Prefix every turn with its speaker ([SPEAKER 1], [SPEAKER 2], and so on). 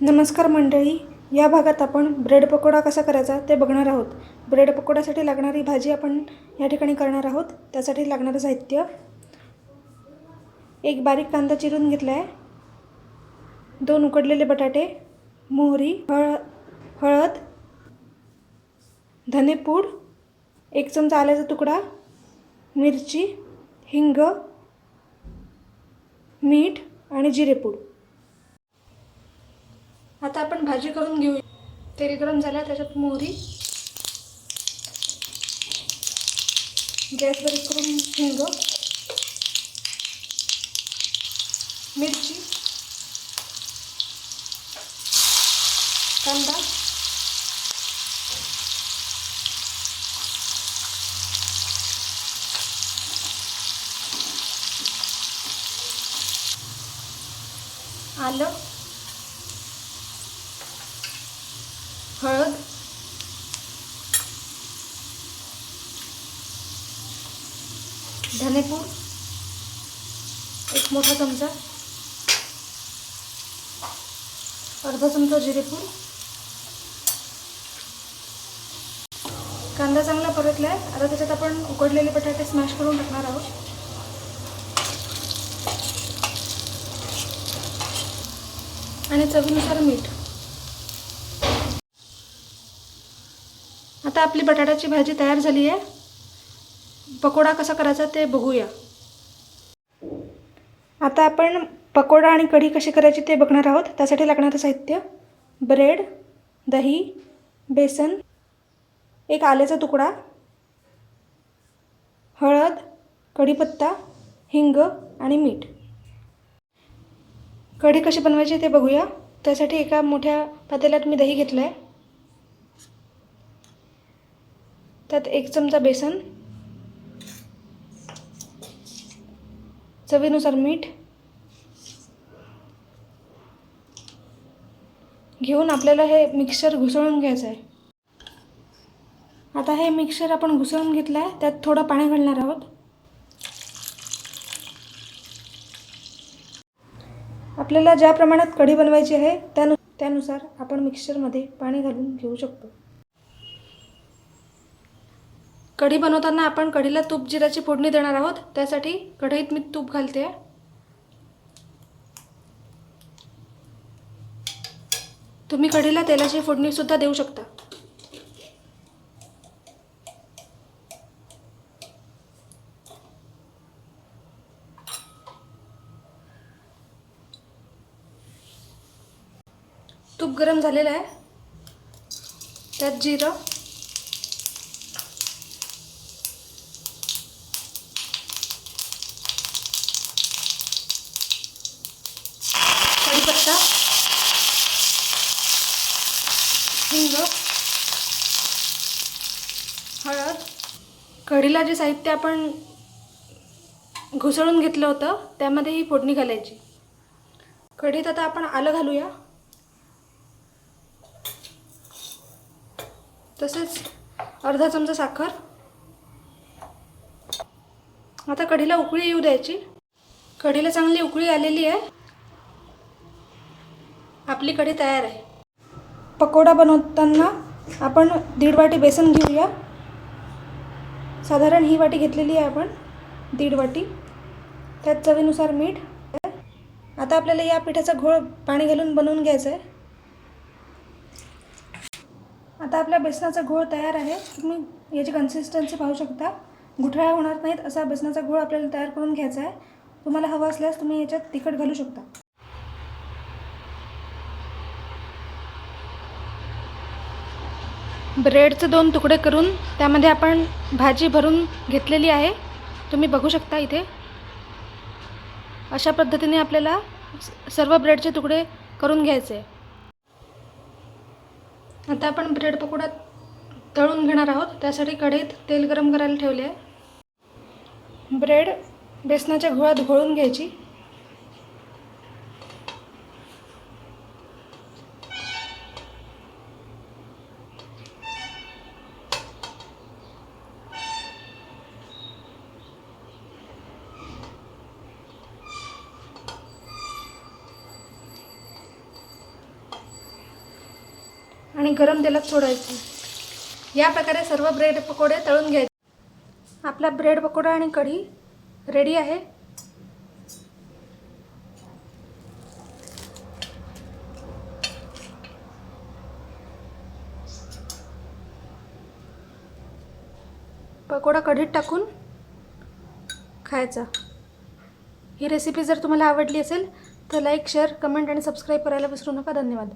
[SPEAKER 1] नमस्कार मंडळी, या भागात आपण ब्रेड पकोडा कसा करायचा ते बघणार आहोत. ब्रेड पकोड्यासाठी लागणारी भाजी आपण या ठिकाणी करणार आहोत. त्यासाठी लागणारं साहित्य: एक बारीक कांदा चिरून घेतला आहे, 2 उकडलेले बटाटे, मोहरी, हळद, धनेपूड, 1 चमचा आल्याचा तुकडा, मिरची, हिंग, मीठ आणि जिरेपूड. आता आपण भाजी करून घेऊ. तेल गरम झालं, त्याच्यात मोहरी, गॅस बारीक करून हिंग, मिरची, कांदा, आलं, हळद, धनेपूड 1 मोठा चमचा, अर्धा चमचा जिरेपूड. कांदा चांगला परतला आहे. आता त्याच्यात आपण उकडलेले बटाटे स्मॅश करून टाकणार आहोत. आणि चवीनुसार मीठ. आता आपली बटाट्याची भाजी तयार झाली आहे. पकोडा कसा करायचा ते बघूया. आता आपण पकोडा आणि कढी कशी करायची ते बघणार आहोत. त्यासाठी लागणारं साहित्य: ब्रेड, दही, बेसन, 1 आल्याचा तुकडा, हळद, कढीपत्ता, हिंग आणि मीठ. कढी कशी बनवायची ते बघूया. त्यासाठी एका मोठ्या पातेल्यात मी दही घेतलं आहे. त्यात 1 चमचा बेसन, चवीनुसार मीठ घेऊन आपल्याला हे मिक्सचर घुसळून घ्यायचं आहे. आता हे मिक्सचर आपण घुसळून घेतलं आहे. त्यात थोडं पाणी घालणार आहोत. आपल्याला ज्या प्रमाणात कढी बनवायची आहे त्यानुसार आपण मिक्सचरमध्ये पाणी घालून घेऊ शकतो. कढी बनवताना आपण कढीला तूप जिऱ्याची फोडणी देणार आहोत. त्यासाठी कढईत मी तूप घालते. तुम्ही कढीला तेलाची फोडणी सुद्धा देऊ शकता. तूप गरम झालेलं आहे. त्यात जिरं, कढीपत्ता, हिंग, हळद. कढीला जे साहित्य आपण घुसळून घेतलं होतं त्यामध्ये ही फोडणी घालायची. कढीत आता आपण आलं घालूया. तसेच अर्धा चमचा साखर. आता कढीला उकळी येऊ द्यायची. कढीला चांगली उकळी आलेली आहे. आपली कढी तयार आहे. पकोडा बनवताना आपण 1.5 वाटी बेसन घेऊया. साधारण ही वाटी घेतलेली आहे आपण, 1.5 वाटी. त्यात चवीनुसार मीठ. आता आपल्याला या पिठाचा घोळ पाणी घालून बनवून घ्यायचा आहे. आता आपल्या बेसनाचा घोळ तयार आहे. तुम्ही याची कन्सिस्टन्सी पाहू शकता. गुठळ्या होणार नाहीत असा बेसनाचा घोळ आपल्याला तयार करून घ्यायचा आहे. तुम्हाला हवं असल्यास तुम्ही याच्यात तिखट घालू शकता. ब्रेडचे 2 तुकडे करून त्यामध्ये आपण भाजी भरून घेतलेली आहे. तुम्ही बघू शकता इथे. अशा पद्धतीने आपल्याला सर्व ब्रेडचे तुकडे करून घ्यायचे. आता आपण ब्रेड पकोडा तळून घेणार आहोत. त्यासाठी कढईत तेल गरम करायला ठेवले आहे. ब्रेड बेसनाच्या घोळात घोळून घ्यायची. आणि गरम तेलात सोडायचे। या प्रकारे सर्व ब्रेड पकोडे तळून घ्यायचे। आपला ब्रेड पकोडा आणि कढी रेडी आहे। पकोडा कढीत टाकून खायचा। ही रेसिपी जर तुम्हाला आवडली असेल तर लाईक, शेअर, कमेंट आणि सबस्क्राईब करायला विसरू नका। धन्यवाद।